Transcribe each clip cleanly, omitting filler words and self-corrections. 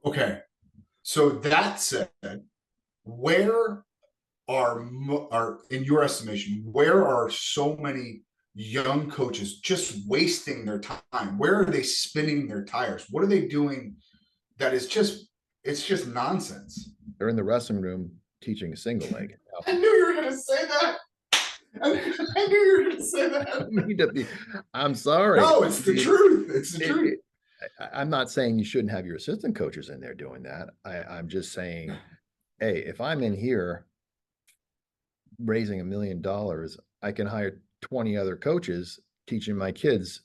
Okay. So that said, where are in your estimation, where are so many young coaches just wasting their time? Where are they spinning their tires? What are they doing that is just it's just nonsense? They're in the wrestling room teaching a single leg. I knew you were going to say that. I knew you were going to say I that. don't mean to be, I'm sorry. No, it's the truth. It's the truth. I'm not saying you shouldn't have your assistant coaches in there doing that. I'm just saying, hey, if I'm in here raising $1 million, I can hire 20 other coaches teaching my kids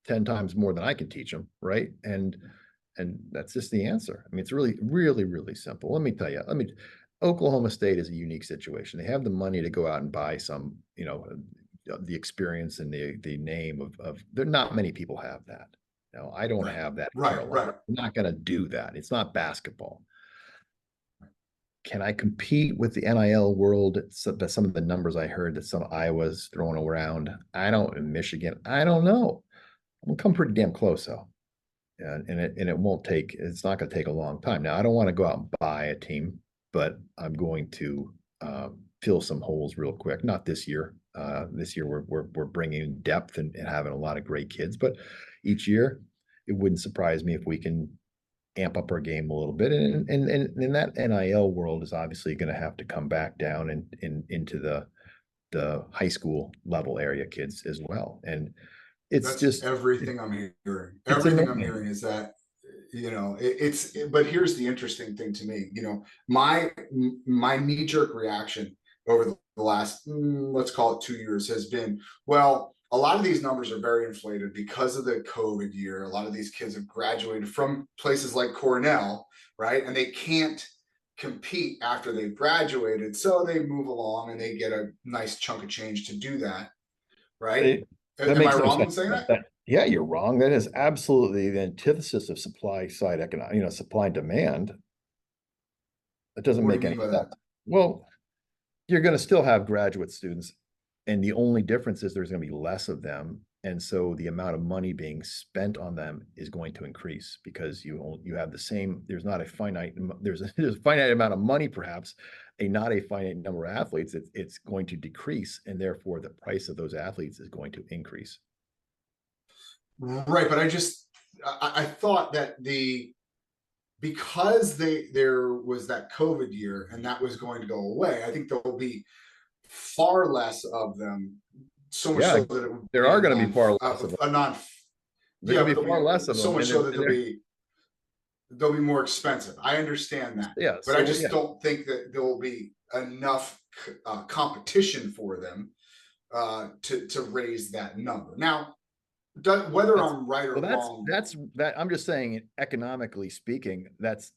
10 times more than I can teach them, right? And that's just the answer. I mean, it's really, really, really simple. Let me tell you, Oklahoma State is a unique situation. They have the money to go out and buy some, the experience and the name of there. Not many people have that. No, I don't have that in Carolina. Right. I'm not going to do that. It's not basketball. Can I compete with the NIL world? Some of the numbers I heard that some Iowa's throwing around. In Michigan, I don't know. I'm gonna come pretty damn close though. And it's not going to take a long time. Now, I don't want to go out and buy a team, but I'm going to fill some holes real quick. Not this year. This year we're bringing depth and having a lot of great kids, but each year it wouldn't surprise me if we can amp up our game a little bit. And that NIL world is obviously going to have to come back down and into the high school level area kids as well. And it's just everything I'm hearing. Everything I'm hearing is that, but here's the interesting thing to me. My knee-jerk reaction over the last, let's call it 2 years, has been, well, a lot of these numbers are very inflated because of the COVID year. A lot of these kids have graduated from places like Cornell, right? And they can't compete after they've graduated. So they move along and they get a nice chunk of change to do that, right? Am I wrong in saying that? Yeah, you're wrong. That is absolutely the antithesis of supply side economic, supply and demand. It doesn't make any sense. Well, you're going to still have graduate students, and the only difference is there's going to be less of them, and so the amount of money being spent on them is going to increase because you have the same. There's not a finite. There's a finite amount of money, perhaps, not a finite number of athletes. It's going to decrease, and therefore the price of those athletes is going to increase. Right, but I thought that because there was that COVID year and that was going to go away, I think there'll be far less of them. So much so that there are going to be far less of them. There'll be far less of them. So much so that they'll be more expensive. I understand that. Yeah, but I just don't think that there will be enough competition for them to raise that number. Now, whether I'm right or wrong, I'm just saying, economically speaking,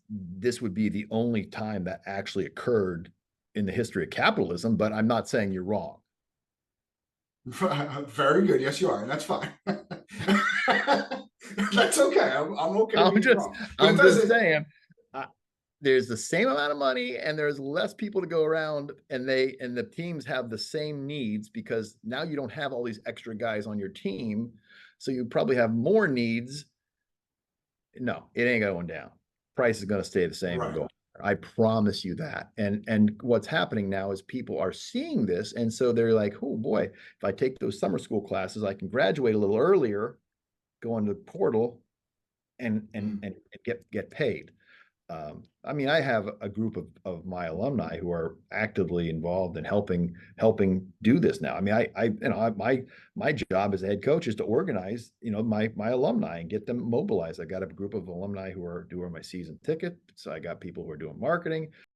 this would be the only time that actually occurred in the history of capitalism. But I'm not saying you're wrong. Very good. Yes, you are, and that's fine. That's okay. I'm okay. I'm just saying. There's the same amount of money and there's less people to go around, and the teams have the same needs because now you don't have all these extra guys on your team. So you probably have more needs. No, it ain't going down. Price is going to stay the same. Right. I promise you that. And what's happening now is people are seeing this. And so they're like, oh boy, if I take those summer school classes, I can graduate a little earlier, go into the portal and get paid. I have a group of my alumni who are actively involved in helping do this now. My job as a head coach is to organize, my alumni and get them mobilized. I got a group of alumni who are doing my season ticket. So I got people who are doing marketing.